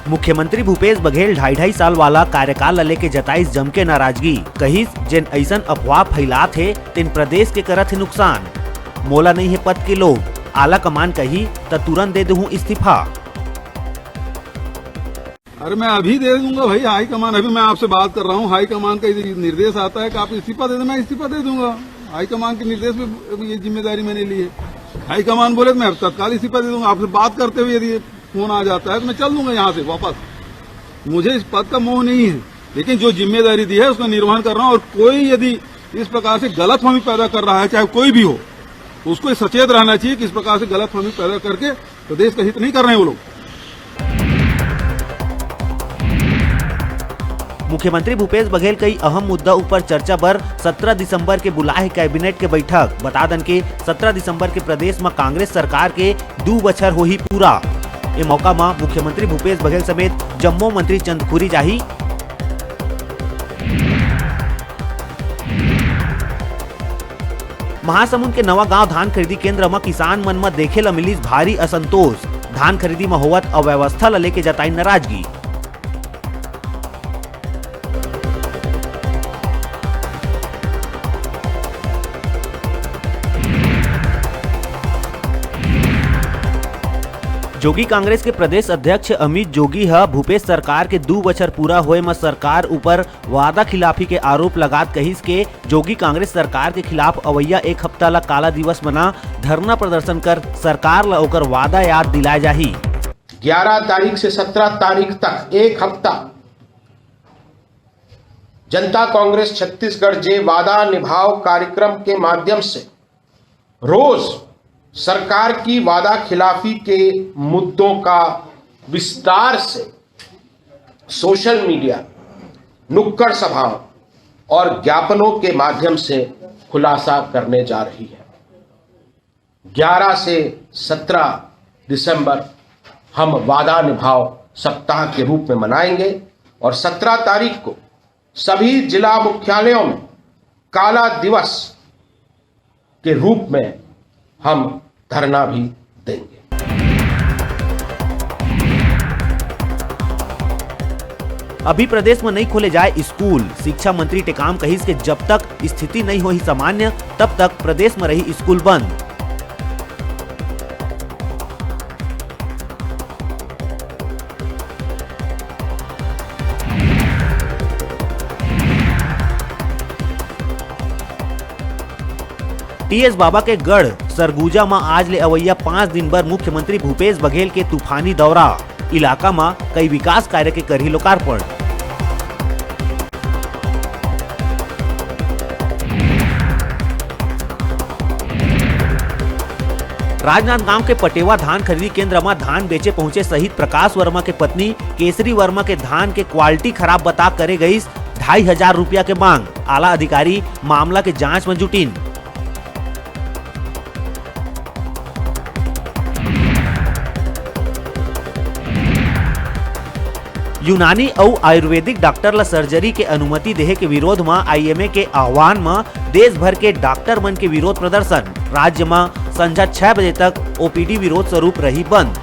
मुख्यमंत्री भूपेश बघेल 2.5 साल वाला कार्यकाल लेके जताईस जम के नाराजगी, कहिस जिन ऐसन अफवाह फैलात है तिन प्रदेश के करत है नुकसान। मोला नहीं है पद के लोग, आला कमान कही तो तुरंत दे दूं इस्तीफा। अरे मैं अभी दे दूंगा भाई, हाई कमान, अभी मैं आपसे बात कर रहा हूँ, हाई कमान का निर्देश आता है कि आप इस्तीफा दे दें, मैं इस्तीफा दे दूंगा। हाई कमान के निर्देश में ये जिम्मेदारी मैंने ली है। हाई कमान बोले तो मैं तत्काल इस्तीफा दे दूंगा। आपसे बात करते हुए यदि फोन आ जाता है तो मैं चल दूंगा यहाँ से वापस। मुझे इस पद का मोह नहीं है, लेकिन जो जिम्मेदारी दी है उसका निर्वहन कर रहा हूँ। और कोई यदि इस प्रकार से गलतफहमी पैदा कर रहा है, चाहे कोई भी हो, उसको सचेत रहना चाहिए कि इस प्रकार से गलतफहमी पैदा करके प्रदेश का हित नहीं कर रहे हैं वो लोग। मुख्यमंत्री भूपेश बघेल कई अहम मुद्दा ऊपर चर्चा बर 17 दिसंबर के बुलाए कैबिनेट के बैठक। बता दन के 17 दिसंबर के प्रदेश में कांग्रेस सरकार के 2 बछर हो ही पूरा। ए मौका में मुख्यमंत्री भूपेश बघेल समेत जम्मो मंत्री चंदखुरी जाही। महासमुंद के नवा गांव धान खरीदी केंद्र में किसान मन में देखे ला मिलिस भारी असंतोष। धान खरीदी में होवत अव्यवस्था ला लेके जताई नाराजगी। जोगी कांग्रेस के प्रदेश अध्यक्ष अमित जोगी ह भूपेश सरकार के 2 बछर पूरा होए में सरकार ऊपर वादा खिलाफी के आरोप लगात कहिस के जोगी कांग्रेस सरकार के खिलाफ अवैया 1 हफ्ता ला काला दिवस मना धरना प्रदर्शन कर सरकार ला ओकर वादा याद दिलाए जाही। 11 तारीख से 17 तारीख तक 1 हफ्ता जनता कांग्रेस छत्तीसगढ़ जे वादा निभाव कार्यक्रम के माध्यम से रोज सरकार की वादा खिलाफी के मुद्दों का विस्तार से सोशल मीडिया, नुक्कड़ सभाओं और ज्ञापनों के माध्यम से खुलासा करने जा रही है। 11 से 17 दिसंबर हम वादा निभाव सप्ताह के रूप में मनाएंगे और 17 तारीख को सभी जिला मुख्यालयों में काला दिवस के रूप में हम धरना भी देंगे। अभी प्रदेश में नहीं खोले जाए स्कूल। शिक्षा मंत्री टेकाम कहिस के जब तक स्थिति नहीं होही सामान्य तब तक प्रदेश में रही स्कूल बंद। टीएस बाबा के गढ़ सरगुजा में आज ले अवैया 5 दिन बर मुख्यमंत्री भूपेश बघेल के तूफानी दौरा। इलाका में कई विकास कार्य के करही लोकार्पण। राजनांदगांव के पटेवा धान खरीदी केंद्र में धान बेचे पहुंचे शहीद प्रकाश वर्मा के पत्नी केसरी वर्मा के धान के क्वालिटी खराब बता करे गई 2,500 रुपया के मांग। आला अधिकारी मामला के जांच में जुटीन। यूनानी और आयुर्वेदिक डॉक्टर ला सर्जरी के अनुमति देहे के विरोध में आईएमए के आह्वान में देश भर के डॉक्टर मन के विरोध प्रदर्शन। राज्य में संझा 6 बजे तक ओपीडी विरोध स्वरूप रही बंद।